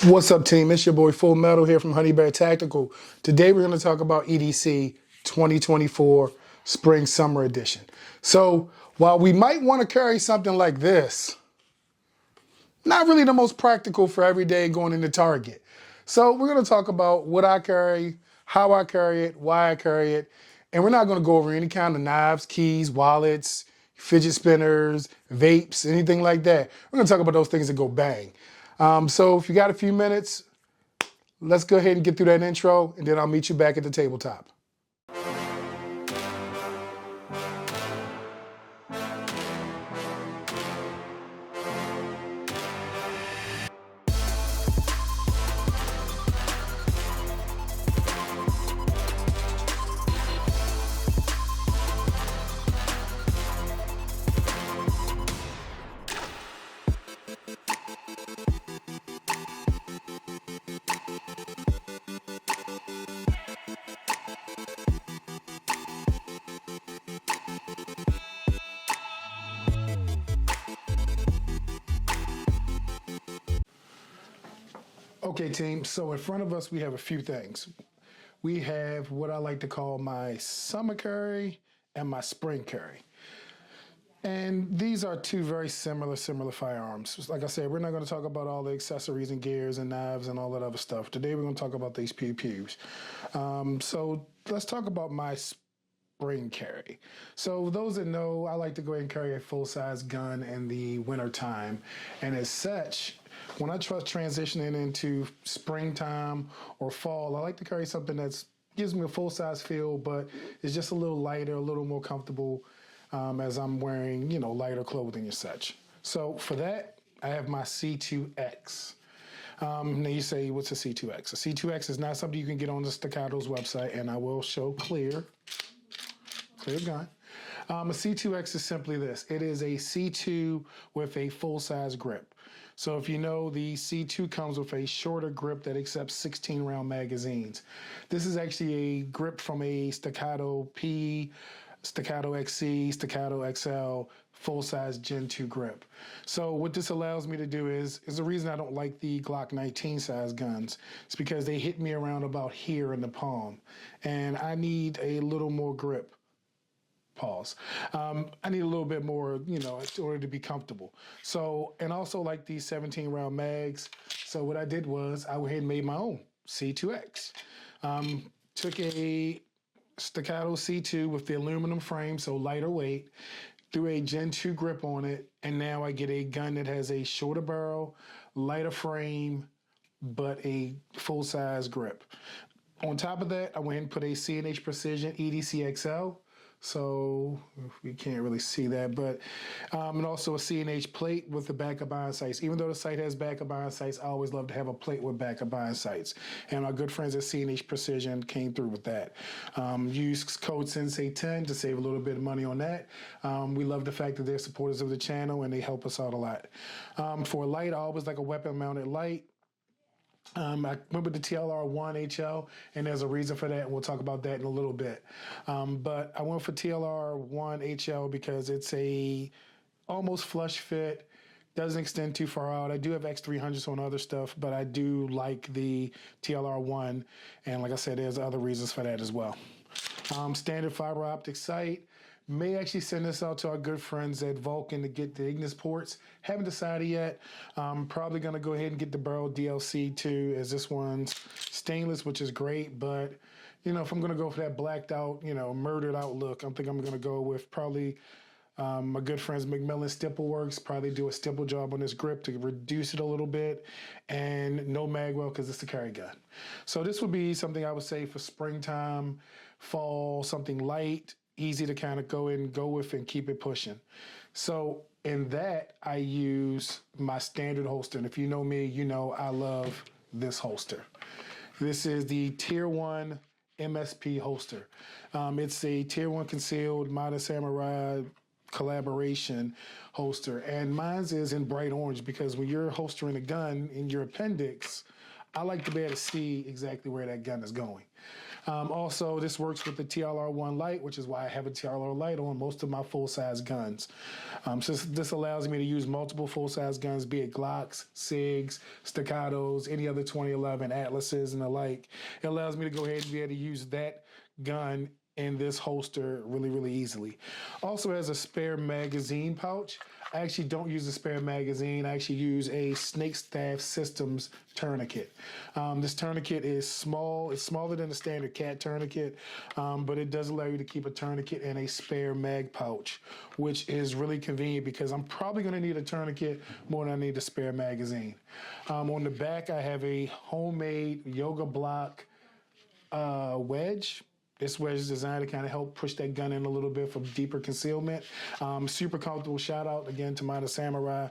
What's up, team? It's your boy Full Metal here from Honey Bear Tactical. Today we're going to talk about EDC 2024 Spring Summer Edition. So while we might want to carry something like this, not really the most practical for every day going into Target. So we're going to talk about what I carry, how I carry it, why I carry it, and we're not going to go over any kind of knives, keys, wallets, fidget spinners, vapes, anything like that. We're going to talk about those things that go bang. So if you got a few minutes, let's go ahead and get through that intro, and then I'll meet you back at the tabletop. Okay, team, so in front of us we have a few things. We have what I like to call my summer carry and my spring carry. And these are two very similar firearms. Like I said, we're not going to talk about all the accessories and gears and knives and all that other stuff. Today we're going to talk about these pew-pews. So let's talk about my spring carry. So those that know, I like to go ahead and carry a full-size gun in the winter time. And as such, when I try transitioning into springtime or fall, I like to carry something that gives me a full-size feel, but is just a little lighter, a little more comfortable as I'm wearing, lighter clothing and such. So for that, I have my C2X. Now you say, what's a C2X? A C2X is not something you can get on the Staccato's website, and I will show clear gun. A C2X is simply this. It is a C2 with a full-size grip. So if you know, the C2 comes with a shorter grip that accepts 16-round magazines. This is actually a grip from a Staccato P, Staccato XC, Staccato XL, full-size Gen 2 grip. So what this allows me to do is the reason I don't like the Glock 19 size guns. It's because they hit me around about here in the palm. And I need a little more grip. Pause. I need a little bit more, in order to be comfortable. So, and also like these 17-round mags. So what I did was I went ahead and made my own C2X. Took a Staccato C2 with the aluminum frame, so lighter weight, threw a Gen 2 grip on it, and now I get a gun that has a shorter barrel, lighter frame, but a full-size grip. On top of that, I went ahead and put a C&H Precision EDC XL. So we can't really see that, but and also a C&H plate with the backup iron sights. Even though the sight has backup iron sights, I always love to have a plate with backup iron sights. And my good friends at C&H Precision came through with that. Use code Sensei10 to save a little bit of money on that. We love the fact that they're supporters of the channel and they help us out a lot. For a light, I always like a weapon-mounted light. I went with the TLR1 HL, and there's a reason for that, and we'll talk about that in a little bit. But I went for TLR1 HL because it's a almost flush fit, doesn't extend too far out. I do have X300s on other stuff, but I do like the TLR1, and like I said, there's other reasons for that as well. Standard fiber optic sight. May actually send this out to our good friends at Vulcan to get the Ignis ports. Haven't decided yet. I'm probably going to go ahead and get the barrel DLC too, as this one's stainless, which is great. But, if I'm going to go for that blacked out, murdered out look, I think I'm going to go with probably my good friends McMillan Stipple Works. Probably do a stipple job on this grip to reduce it a little bit. And no magwell because it's a carry gun. So this would be something I would say for springtime, fall, something light, easy to kind of go with and keep it pushing. So in that, I use my standard holster. And if you know me, you know I love this holster. This is the Tier 1 MSP holster. It's a Tier 1 concealed Modern Samurai collaboration holster. And mine's is in bright orange because when you're holstering a gun in your appendix, I like to be able to see exactly where that gun is going. Also, this works with the TLR1 light, which is why I have a TLR light on most of my full-size guns. So this allows me to use multiple full-size guns, be it Glocks, SIGs, Staccatos, any other 2011 Atlases and the like. It allows me to go ahead and be able to use that gun in this holster really, really easily. Also has a spare magazine pouch. I actually don't use a spare magazine. I actually use a Snake Staff Systems tourniquet. This tourniquet is small. It's smaller than the standard cat tourniquet, but it does allow you to keep a tourniquet in a spare mag pouch, which is really convenient because I'm probably going to need a tourniquet more than I need a spare magazine. On the back, I have a homemade yoga block wedge. This wedge is designed to kind of help push that gun in a little bit for deeper concealment. Super comfortable. Shout out again to Montage Samurai.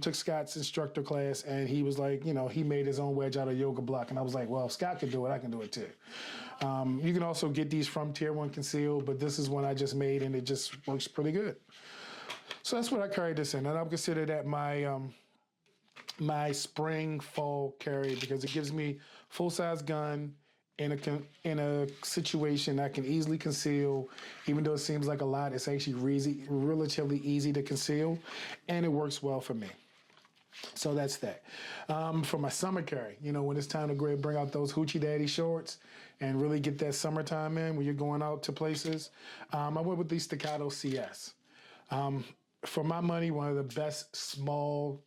Took Scott's instructor class, and he was like, he made his own wedge out of yoga block. And I was like, well, if Scott can do it, I can do it too. You can also get these from Tier 1 Concealed, but this is one I just made, and it just works pretty good. So that's what I carry this in. And I would consider that my spring fall carry because it gives me full-size gun, in a situation I can easily conceal. Even though it seems like a lot, it's actually relatively easy to conceal, and it works well for me. So that's that. For my summer carry, when it's time to go ahead and bring out those Hoochie Daddy shorts and really get that summertime in when you're going out to places, I went with the Staccato CS. For my money, one of the best small,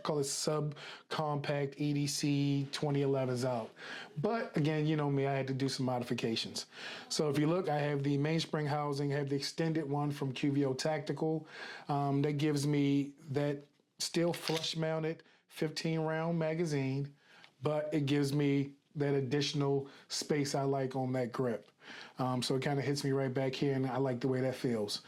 call it subcompact EDC 2011s out. But again, you know me, I had to do some modifications. So if you look, I have the mainspring housing, I have the extended one from QVO Tactical. That gives me that still flush mounted 15 round magazine, but it gives me that additional space I like on that grip. So it kind of hits me right back here, and I like the way that feels.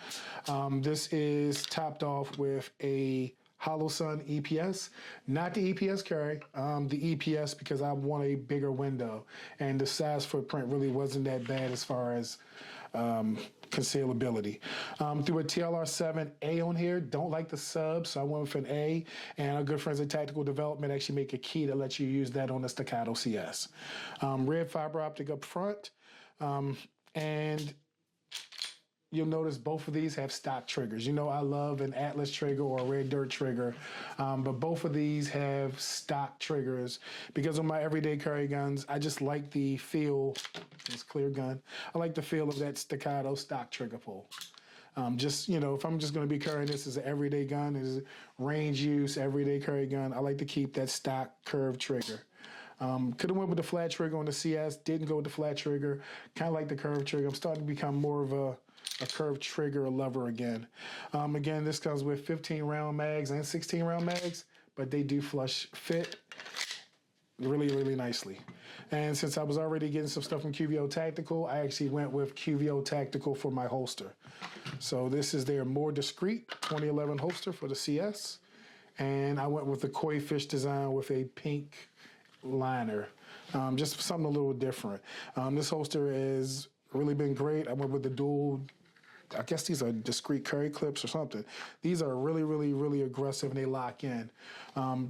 This is topped off with a Hollow Sun EPS, not the EPS carry, the EPS because I want a bigger window, and the size footprint really wasn't that bad as far as concealability. Through a TLR7A on here, don't like the sub, so I went with an A, and our good friends at Tactical Development actually make a key to let you use that on the Staccato CS. Red fiber optic up front, and you'll notice both of these have stock triggers. I love an Atlas trigger or a Red Dirt trigger, but both of these have stock triggers because on my everyday carry guns, I just like the feel, this clear gun, I like the feel of that Staccato stock trigger pull. If I'm just going to be carrying this as an everyday gun, as a range use, everyday carry gun, I like to keep that stock curved trigger. Could have went with the flat trigger on the CS, didn't go with the flat trigger, kind of like the curved trigger. I'm starting to become more of a curved trigger lover again. Again, this comes with 15 round mags and 16 round mags, but they do flush fit really, really nicely. And since I was already getting some stuff from QVO Tactical, I actually went with QVO Tactical for my holster. So this is their more discreet 2011 holster for the CS. And I went with the koi fish design with a pink liner. Just something a little different. This holster has really been great. I went with the dual, I guess these are discrete curry clips or something. These are really, really, really aggressive and they lock in.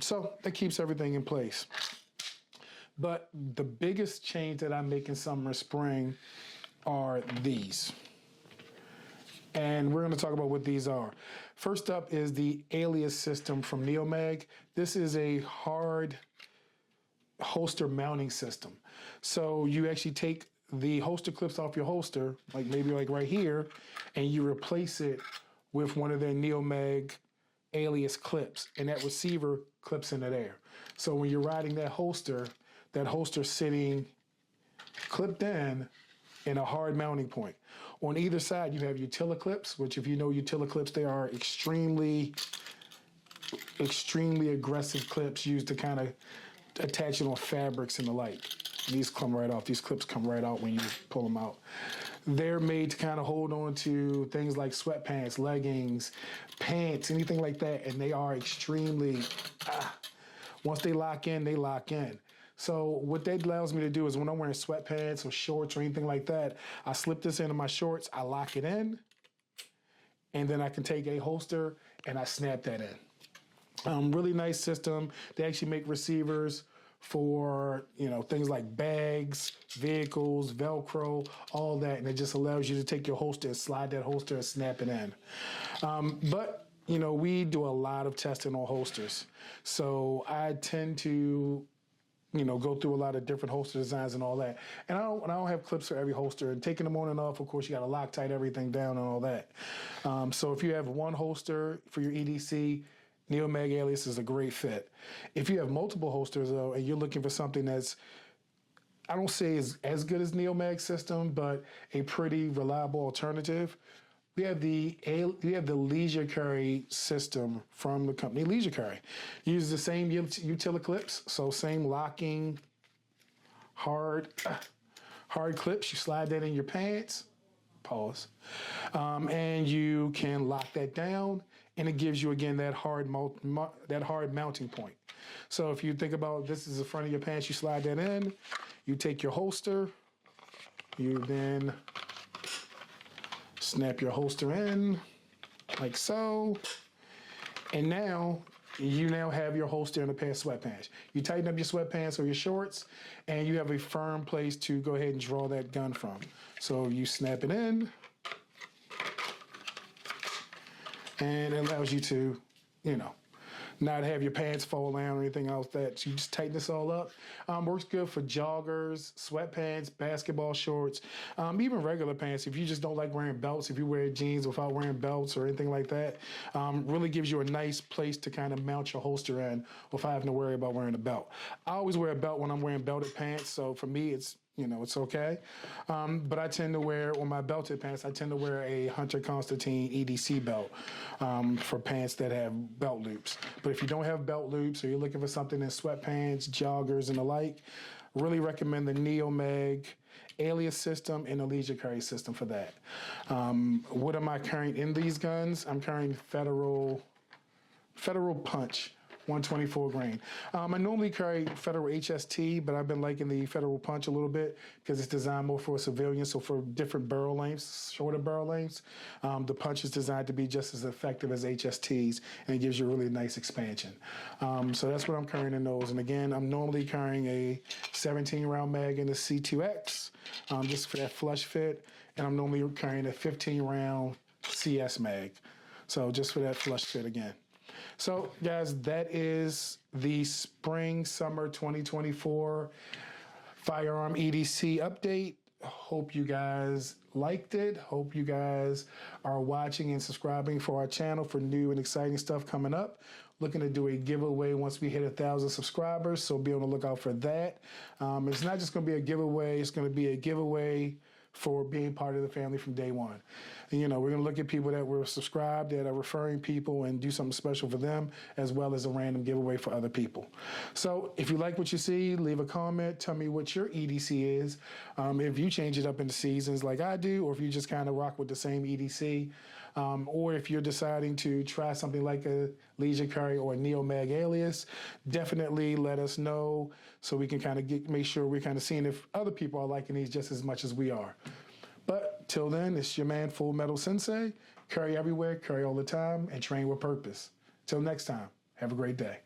So that keeps everything in place. But the biggest change that I'm making summer, spring are these. And we're going to talk about what these are. First up is the alias system from Neomag. This is a hard holster mounting system. So you actually take the holster clips off your holster, maybe right here, and you replace it with one of their Neomag alias clips, and that receiver clips into there. So when you're riding that holster sitting clipped in a hard mounting point. On either side, you have Utila clips, which if you know Utila clips, they are extremely, extremely aggressive clips used to kind of attach it on fabrics and the like. These come right off. These clips come right out when you pull them out. They're made to kind of hold on to things like sweatpants, leggings, pants, anything like that, and they are extremely, once they lock in, they lock in. So what that allows me to do is when I'm wearing sweatpants or shorts or anything like that, I slip this into my shorts, I lock it in, and then I can take a holster and I snap that in. Really nice system. They actually make receivers for, you know, things like bags, vehicles, Velcro, all that. And it just allows you to take your holster and slide that holster and snap it in. But, you know, we do a lot of testing on holsters. So I tend to, you know, go through a lot of different holster designs and all that. And I don't have clips for every holster. And taking them on and off, of course, you got to Loctite everything down and all that. So if you have one holster for your EDC, Neomag Alias is a great fit. If you have multiple holsters, though, and you're looking for something that's, I don't say is as good as Neomag's system, but a pretty reliable alternative, we have the Leisure Carry system from the company Leisure Carry. Uses the same utility clips, so same locking, hard clips. You slide that in your pants, pause, and you can lock that down, and it gives you again that hard mounting point. So if you think about this is the front of your pants, you slide that in, you take your holster, you then snap your holster in like so, and now you have your holster in a pair of sweatpants. You tighten up your sweatpants or your shorts, and you have a firm place to go ahead and draw that gun from. So you snap it in, and it allows you to, you know, not have your pants fall down or anything else. That you just tighten this all up. Works good for joggers, sweatpants, basketball shorts, even regular pants. If you just don't like wearing belts, if you wear jeans without wearing belts or anything like that, really gives you a nice place to kind of mount your holster in without having to worry about wearing a belt. I always wear a belt when I'm wearing belted pants, so for me it's, you know, it's okay. But I tend to wear, on my belted pants, I tend to wear a Hunter Constantine EDC belt for pants that have belt loops. But if you don't have belt loops or you're looking for something in sweatpants, joggers, and the like, really recommend the Neomag Alias system and the Leisure Carry system for that. What am I carrying in these guns? I'm carrying Federal Punch 124 grain. I normally carry Federal HST, but I've been liking the Federal Punch a little bit because it's designed more for civilians, so for different barrel lengths, shorter barrel lengths, the Punch is designed to be just as effective as HSTs, and it gives you a really nice expansion. So that's what I'm carrying in those. And again, I'm normally carrying a 17-round mag in the C2X, just for that flush fit, and I'm normally carrying a 15-round CS mag, so just for that flush fit again. So, guys, that is the spring-summer 2024 firearm EDC update. Hope you guys liked it. Hope you guys are watching and subscribing for our channel for new and exciting stuff coming up. Looking to do a giveaway once we hit 1,000 subscribers, so be on the lookout for that. It's not just going to be a giveaway. It's going to be a giveaway for being part of the family from day one. And, you know, we're going to look at people that were subscribed, that are referring people, and do something special for them, as well as a random giveaway for other people. So if you like what you see, leave a comment. Tell me what your EDC is. If you change it up into seasons like I do, or if you just kind of rock with the same EDC, or if you're deciding to try something like a Leisure Carry or a Neomag Alias, definitely let us know so we can kind of make sure we're kind of seeing if other people are liking these just as much as we are. But till then, it's your man FullMetal Sensei. Carry everywhere, carry all the time, and train with purpose. Till next time, have a great day.